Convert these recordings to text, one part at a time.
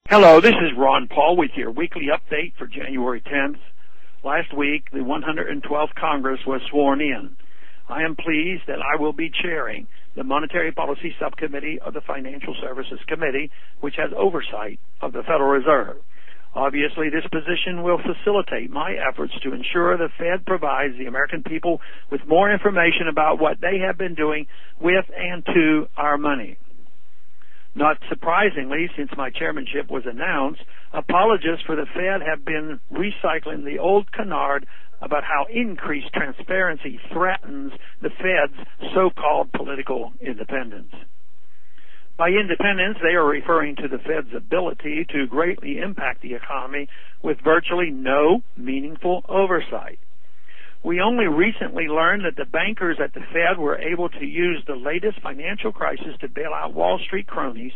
Hello, this is Ron Paul with your weekly update for January 10th. Last week, the 112th Congress was sworn in. I am pleased that I will be chairing the Monetary Policy Subcommittee of the Financial Services Committee, which has oversight of the Federal Reserve. Obviously, this position will facilitate my efforts to ensure the Fed provides the American people with more information about what they have been doing with and to our money. Not surprisingly, since my chairmanship was announced, apologists for the Fed have been recycling the old canard about how increased transparency threatens the Fed's so-called political independence. By independence, they are referring to the Fed's ability to greatly impact the economy with virtually no meaningful oversight. We only recently learned that the bankers at the Fed were able to use the latest financial crisis to bail out Wall Street cronies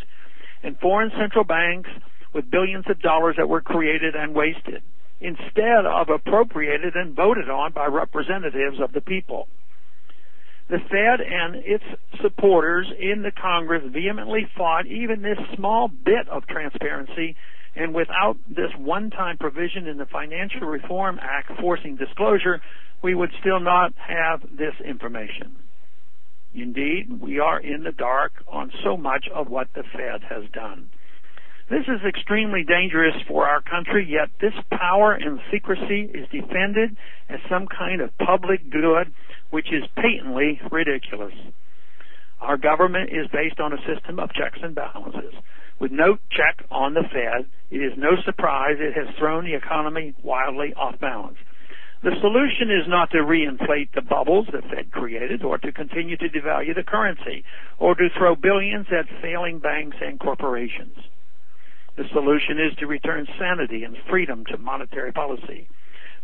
and foreign central banks with billions of dollars that were created and wasted, instead of appropriated and voted on by representatives of the people. The Fed and its supporters in the Congress vehemently fought even this small bit of transparency, and without this one-time provision in the Financial Reform Act forcing disclosure, we would still not have this information. Indeed, we are in the dark on so much of what the Fed has done. This is extremely dangerous for our country, yet this power and secrecy is defended as some kind of public good, which is patently ridiculous. Our government is based on a system of checks and balances. With no check on the Fed, it is no surprise it has thrown the economy wildly off balance. The solution is not to reinflate the bubbles the Fed created, or to continue to devalue the currency, or to throw billions at failing banks and corporations. The solution is to return sanity and freedom to monetary policy.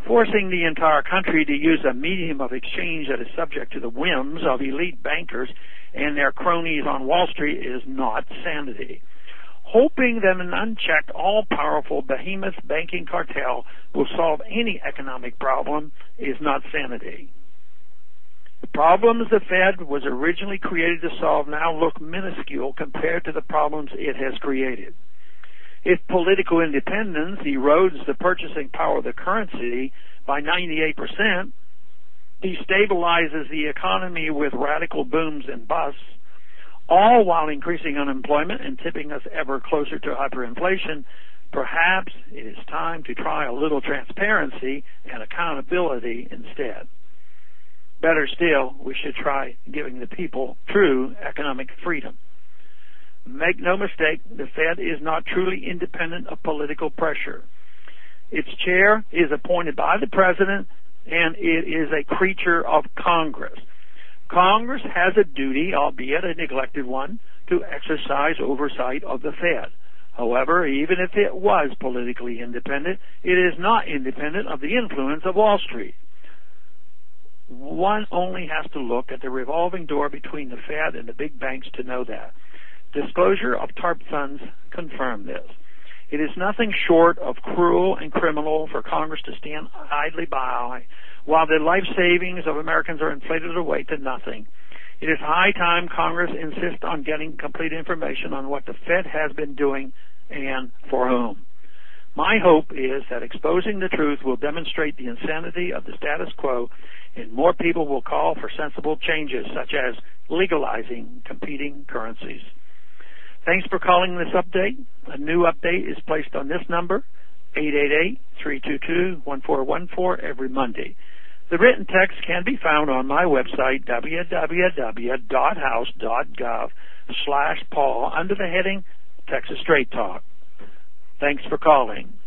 Forcing the entire country to use a medium of exchange that is subject to the whims of elite bankers and their cronies on Wall Street is not sanity. Hoping that an unchecked, all-powerful behemoth banking cartel will solve any economic problem is not sanity. The problems the Fed was originally created to solve now look minuscule compared to the problems it has created. If political independence erodes the purchasing power of the currency by 98%, destabilizes the economy with radical booms and busts, all while increasing unemployment and tipping us ever closer to hyperinflation, perhaps it is time to try a little transparency and accountability instead. Better still, we should try giving the people true economic freedom. Make no mistake, the Fed is not truly independent of political pressure. Its chair is appointed by the president, and it is a creature of Congress. Congress has a duty, albeit a neglected one, to exercise oversight of the Fed. However, even if it was politically independent, it is not independent of the influence of Wall Street. One only has to look at the revolving door between the Fed and the big banks to know that. Disclosure of TARP funds confirm this. It is nothing short of cruel and criminal for Congress to stand idly by while the life savings of Americans are inflated away to nothing. It is high time Congress insists on getting complete information on what the Fed has been doing and for whom. My hope is that exposing the truth will demonstrate the insanity of the status quo, and more people will call for sensible changes, such as legalizing competing currencies. Thanks for calling this update. A new update is placed on this number, 888-322-1414, every Monday. The written text can be found on my website, www.house.gov/Paul, under the heading Texas Straight Talk. Thanks for calling.